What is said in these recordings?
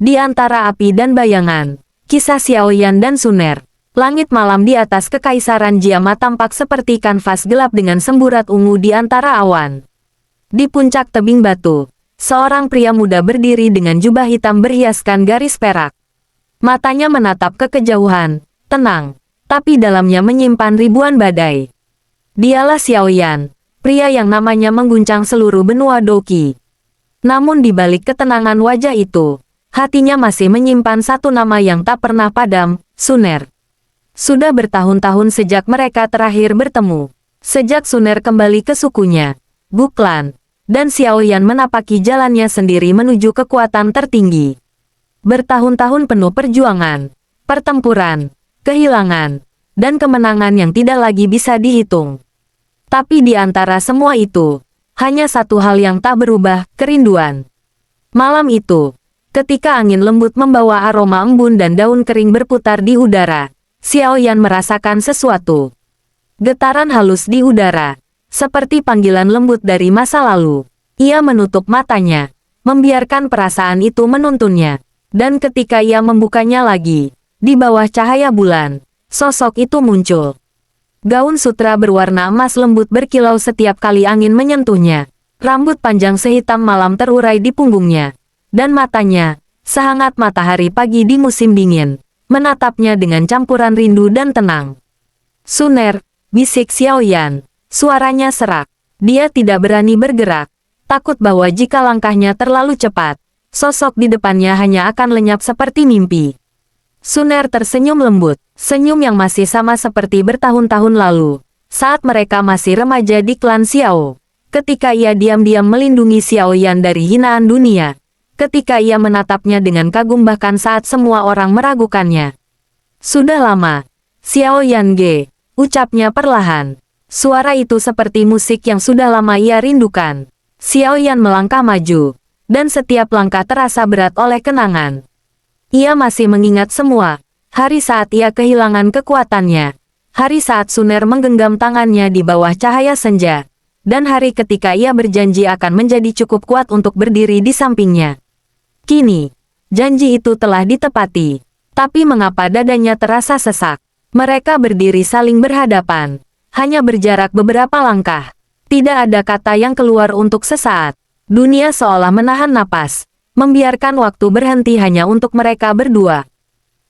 Di antara api dan bayangan, kisah Xiaoyan dan Suner. Langit malam di atas Kekaisaran Jiama tampak seperti kanvas gelap dengan semburat ungu di antara awan. Di puncak tebing batu, seorang pria muda berdiri dengan jubah hitam berhiaskan garis perak. Matanya menatap ke kejauhan, tenang, tapi dalamnya menyimpan ribuan badai. Dialah Xiaoyan, pria yang namanya mengguncang seluruh benua Doqi. Namun di balik ketenangan wajah itu, hatinya masih menyimpan satu nama yang tak pernah padam, Suner. Sudah bertahun-tahun sejak mereka terakhir bertemu. Sejak Suner kembali ke sukunya, Buklan, dan Xiaoyan menapaki jalannya sendiri menuju kekuatan tertinggi. Bertahun-tahun penuh perjuangan, pertempuran, kehilangan, dan kemenangan yang tidak lagi bisa dihitung. Tapi di antara semua itu, hanya satu hal yang tak berubah, kerinduan. Malam itu, ketika angin lembut membawa aroma embun dan daun kering berputar di udara, Xiaoyan merasakan sesuatu. Getaran halus di udara, seperti panggilan lembut dari masa lalu. Ia menutup matanya, membiarkan perasaan itu menuntunnya. Dan ketika ia membukanya lagi, di bawah cahaya bulan, sosok itu muncul. Gaun sutra berwarna emas lembut berkilau setiap kali angin menyentuhnya. Rambut panjang sehitam malam terurai di punggungnya. Dan matanya, sehangat matahari pagi di musim dingin, menatapnya dengan campuran rindu dan tenang. Suner, bisik Xiaoyan. Suaranya serak. Dia tidak berani bergerak, takut bahwa jika langkahnya terlalu cepat, sosok di depannya hanya akan lenyap seperti mimpi. Suner tersenyum lembut, senyum yang masih sama seperti bertahun-tahun lalu, saat mereka masih remaja di klan Xiao. Ketika ia diam-diam melindungi Xiaoyan dari hinaan dunia. Ketika ia menatapnya dengan kagum bahkan saat semua orang meragukannya. Sudah lama, Xiaoyan Ge, ucapnya perlahan. Suara itu seperti musik yang sudah lama ia rindukan. Xiaoyan melangkah maju, dan setiap langkah terasa berat oleh kenangan. Ia masih mengingat semua, hari saat ia kehilangan kekuatannya, hari saat Suner menggenggam tangannya di bawah cahaya senja, dan hari ketika ia berjanji akan menjadi cukup kuat untuk berdiri di sampingnya. Kini, janji itu telah ditepati, tapi mengapa dadanya terasa sesak? Mereka berdiri saling berhadapan. Hanya berjarak beberapa langkah. Tidak ada kata yang keluar untuk sesaat. Dunia seolah menahan napas, membiarkan waktu berhenti hanya untuk mereka berdua.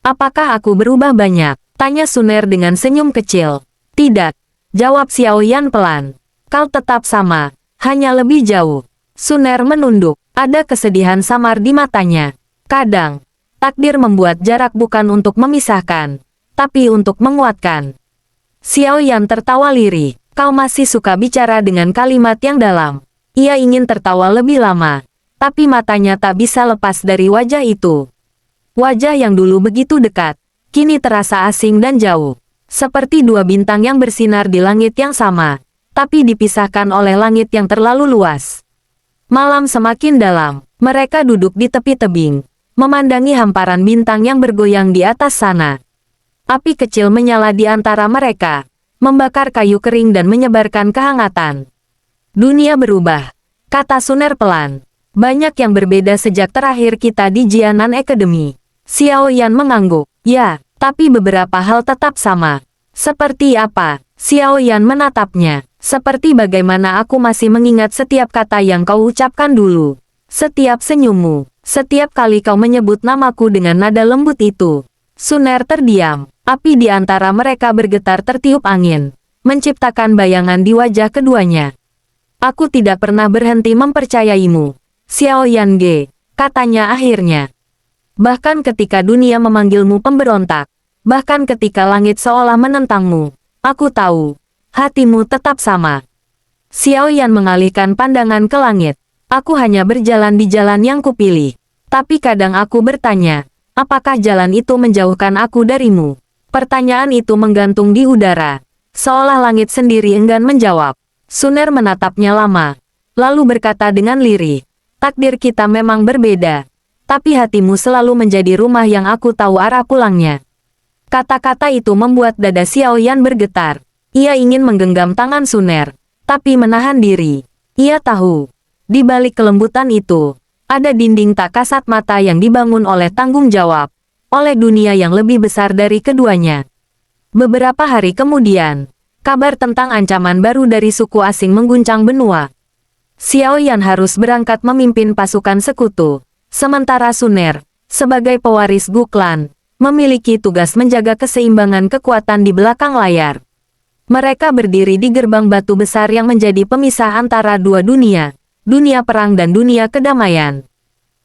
Apakah aku berubah banyak? Tanya Suner dengan senyum kecil. Tidak, jawab Xiaoyan pelan. Kau tetap sama, hanya lebih jauh. Suner menunduk, ada kesedihan samar di matanya. Kadang, takdir membuat jarak bukan untuk memisahkan, tapi untuk menguatkan. Xiaoyan tertawa lirih. Kau masih suka bicara dengan kalimat yang dalam. Ia ingin tertawa lebih lama, tapi matanya tak bisa lepas dari wajah itu. Wajah yang dulu begitu dekat, kini terasa asing dan jauh. Seperti dua bintang yang bersinar di langit yang sama, tapi dipisahkan oleh langit yang terlalu luas. Malam semakin dalam, mereka duduk di tepi tebing, memandangi hamparan bintang yang bergoyang di atas sana. Api kecil menyala di antara mereka, membakar kayu kering dan menyebarkan kehangatan. Dunia berubah, kata Suner pelan. Banyak yang berbeda sejak terakhir kita di Jianan Academy. Xiaoyan mengangguk. Ya, tapi beberapa hal tetap sama. Seperti apa? Xiaoyan menatapnya. Seperti bagaimana aku masih mengingat setiap kata yang kau ucapkan dulu. Setiap senyummu. Setiap kali kau menyebut namaku dengan nada lembut itu. Suner terdiam. Api di antara mereka bergetar tertiup angin, menciptakan bayangan di wajah keduanya. Aku tidak pernah berhenti mempercayaimu, Xiaoyan Ge, katanya akhirnya. Bahkan ketika dunia memanggilmu pemberontak, bahkan ketika langit seolah menentangmu, aku tahu, hatimu tetap sama. Xiaoyan mengalihkan pandangan ke langit. Aku hanya berjalan di jalan yang kupilih. Tapi kadang aku bertanya, apakah jalan itu menjauhkan aku darimu? Pertanyaan itu menggantung di udara, seolah langit sendiri enggan menjawab. Suner menatapnya lama, lalu berkata dengan lirih, takdir kita memang berbeda, tapi hatimu selalu menjadi rumah yang aku tahu arah pulangnya. Kata-kata itu membuat dada Xiaoyan bergetar. Ia ingin menggenggam tangan Suner, tapi menahan diri. Ia tahu, di balik kelembutan itu, Ada dinding tak kasat mata yang dibangun oleh tanggung jawab, oleh dunia yang lebih besar dari keduanya. Beberapa hari kemudian, kabar tentang ancaman baru dari suku asing mengguncang benua. Xiao Yan harus berangkat memimpin pasukan sekutu, sementara Suner, sebagai pewaris Gu Clan, memiliki tugas menjaga keseimbangan kekuatan di belakang layar. Mereka berdiri di gerbang batu besar yang menjadi pemisah antara dua dunia, dunia perang dan dunia kedamaian.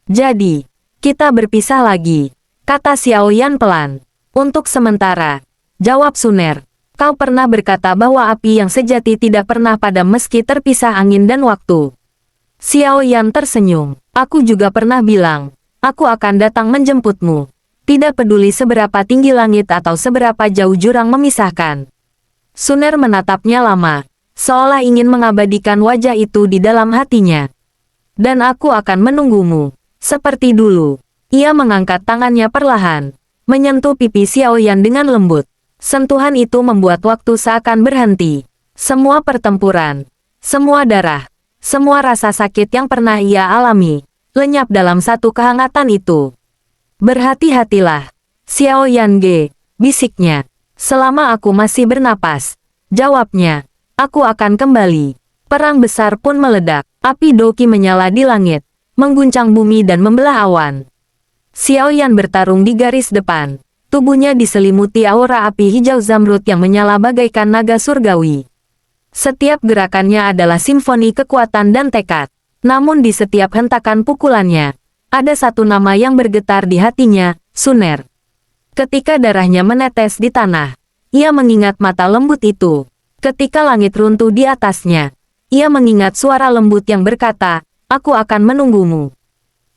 Jadi, kita berpisah lagi, kata Xiao Yan pelan. Untuk sementara, jawab Suner. Kau pernah berkata bahwa api yang sejati tidak pernah padam meski terpisah angin dan waktu. Xiao Yan tersenyum. Aku juga pernah bilang, aku akan datang menjemputmu. Tidak peduli seberapa tinggi langit atau seberapa jauh jurang memisahkan. Suner menatapnya lama, seolah ingin mengabadikan wajah itu di dalam hatinya. Dan aku akan menunggumu, seperti dulu. Ia mengangkat tangannya perlahan, menyentuh pipi Xiao Yan dengan lembut. Sentuhan itu membuat waktu seakan berhenti. Semua pertempuran, semua darah, semua rasa sakit yang pernah ia alami, lenyap dalam satu kehangatan itu. Berhati-hatilah, Xiao Yan Ge, bisiknya. Selama aku masih bernapas, jawabnya, aku akan kembali. Perang besar pun meledak, api Doqi menyala di langit, mengguncang bumi dan membelah awan. Xiao Yan bertarung di garis depan. Tubuhnya diselimuti aura api hijau zamrud yang menyala bagaikan naga surgawi. Setiap gerakannya adalah simfoni kekuatan dan tekad. Namun di setiap hentakan pukulannya, ada satu nama yang bergetar di hatinya, Suner. Ketika darahnya menetes di tanah, ia mengingat mata lembut itu. Ketika langit runtuh di atasnya, ia mengingat suara lembut yang berkata, aku akan menunggumu.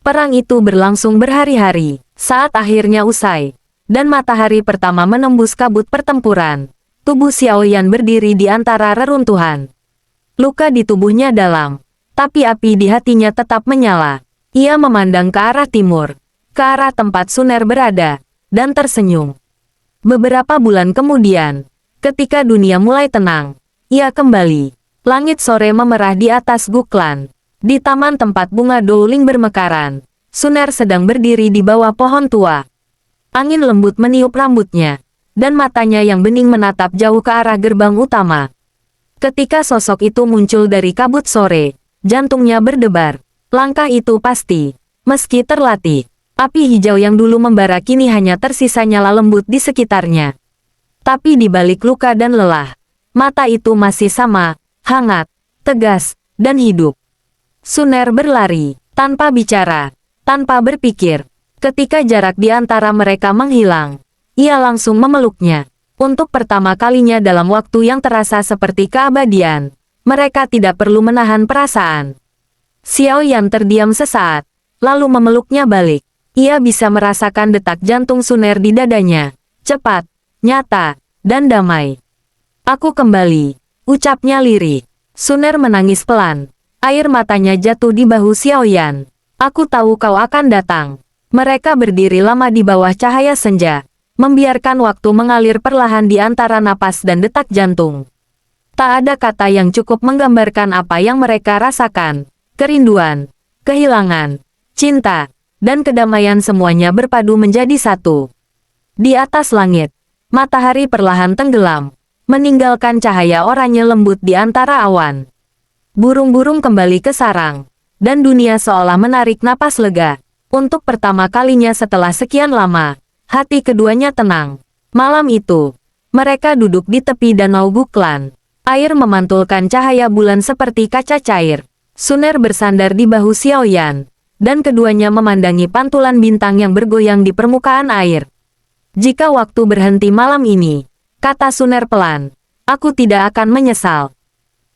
Perang itu berlangsung berhari-hari, saat akhirnya usai. Dan matahari pertama menembus kabut pertempuran. Tubuh Xiao Yan berdiri di antara reruntuhan. Luka di tubuhnya dalam, tapi api di hatinya tetap menyala. Ia memandang ke arah timur, ke arah tempat Suner berada, dan tersenyum. Beberapa bulan kemudian, ketika dunia mulai tenang, ia kembali. Langit sore memerah di atas Gu Clan. Di taman tempat bunga Douling bermekaran, Suner sedang berdiri di bawah pohon tua. Angin lembut meniup rambutnya, dan matanya yang bening menatap jauh ke arah gerbang utama. Ketika sosok itu muncul dari kabut sore, jantungnya berdebar. Langkah itu pasti, meski terlatih. Api hijau yang dulu membara kini hanya tersisa nyala lembut di sekitarnya. Tapi di balik luka dan lelah, mata itu masih sama, hangat, tegas, dan hidup. Suner berlari, tanpa bicara, tanpa berpikir. Ketika jarak di antara mereka menghilang, ia langsung memeluknya. Untuk pertama kalinya dalam waktu yang terasa seperti keabadian, mereka tidak perlu menahan perasaan. Xiao Yan terdiam sesaat, lalu memeluknya balik. Ia bisa merasakan detak jantung Suner di dadanya. Cepat, nyata, dan damai. Aku kembali, ucapnya lirih. Suner menangis pelan. Air matanya jatuh di bahu Xiao Yan. Aku tahu kau akan datang. Mereka berdiri lama di bawah cahaya senja, membiarkan waktu mengalir perlahan di antara napas dan detak jantung. Tak ada kata yang cukup menggambarkan apa yang mereka rasakan. Kerinduan, kehilangan, cinta, dan kedamaian semuanya berpadu menjadi satu. Di atas langit, matahari perlahan tenggelam, meninggalkan cahaya oranye lembut di antara awan. Burung-burung kembali ke sarang, dan dunia seolah menarik napas lega. Untuk pertama kalinya setelah sekian lama, hati keduanya tenang. Malam itu, mereka duduk di tepi danau Gu Clan. Air memantulkan cahaya bulan seperti kaca cair. Suner bersandar di bahu Xiao Yan, dan keduanya memandangi pantulan bintang yang bergoyang di permukaan air. Jika waktu berhenti malam ini, kata Suner pelan, aku tidak akan menyesal.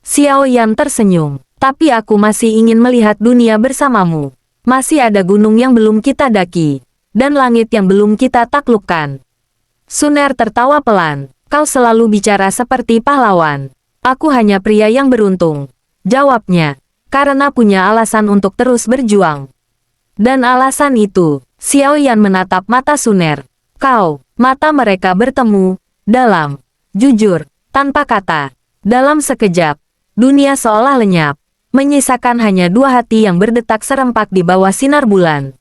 Xiao Yan tersenyum, tapi aku masih ingin melihat dunia bersamamu. Masih ada gunung yang belum kita daki, dan langit yang belum kita taklukkan. Suner tertawa pelan, kau selalu bicara seperti pahlawan. Aku hanya pria yang beruntung, jawabnya, karena punya alasan untuk terus berjuang. Dan alasan itu, Xiao Yan menatap mata Suner. Mata mereka bertemu, dalam, jujur, tanpa kata. Dalam sekejap, dunia seolah lenyap. menyisakan hanya dua hati yang berdetak serempak di bawah sinar bulan.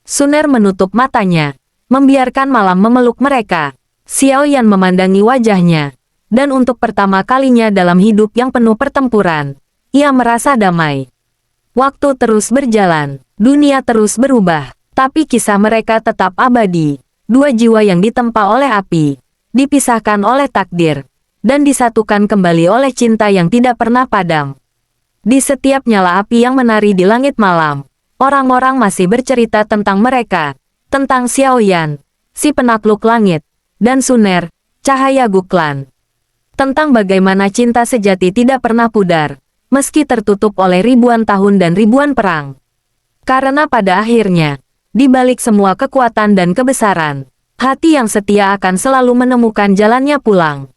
Suner menutup matanya, membiarkan malam memeluk mereka. Xiao Yan memandangi wajahnya, dan untuk pertama kalinya dalam hidup yang penuh pertempuran, ia merasa damai. Waktu terus berjalan, dunia terus berubah, tapi kisah mereka tetap abadi. Dua jiwa yang ditempa oleh api, dipisahkan oleh takdir, dan disatukan kembali oleh cinta yang tidak pernah padam. Di setiap nyala api yang menari di langit malam, orang-orang masih bercerita tentang mereka, tentang Xiao Yan, si penakluk langit, dan Suner, cahaya Guklan. Tentang bagaimana cinta sejati tidak pernah pudar, meski tertutup oleh ribuan tahun dan ribuan perang. Karena pada akhirnya, di balik semua kekuatan dan kebesaran, hati yang setia akan selalu menemukan jalannya pulang.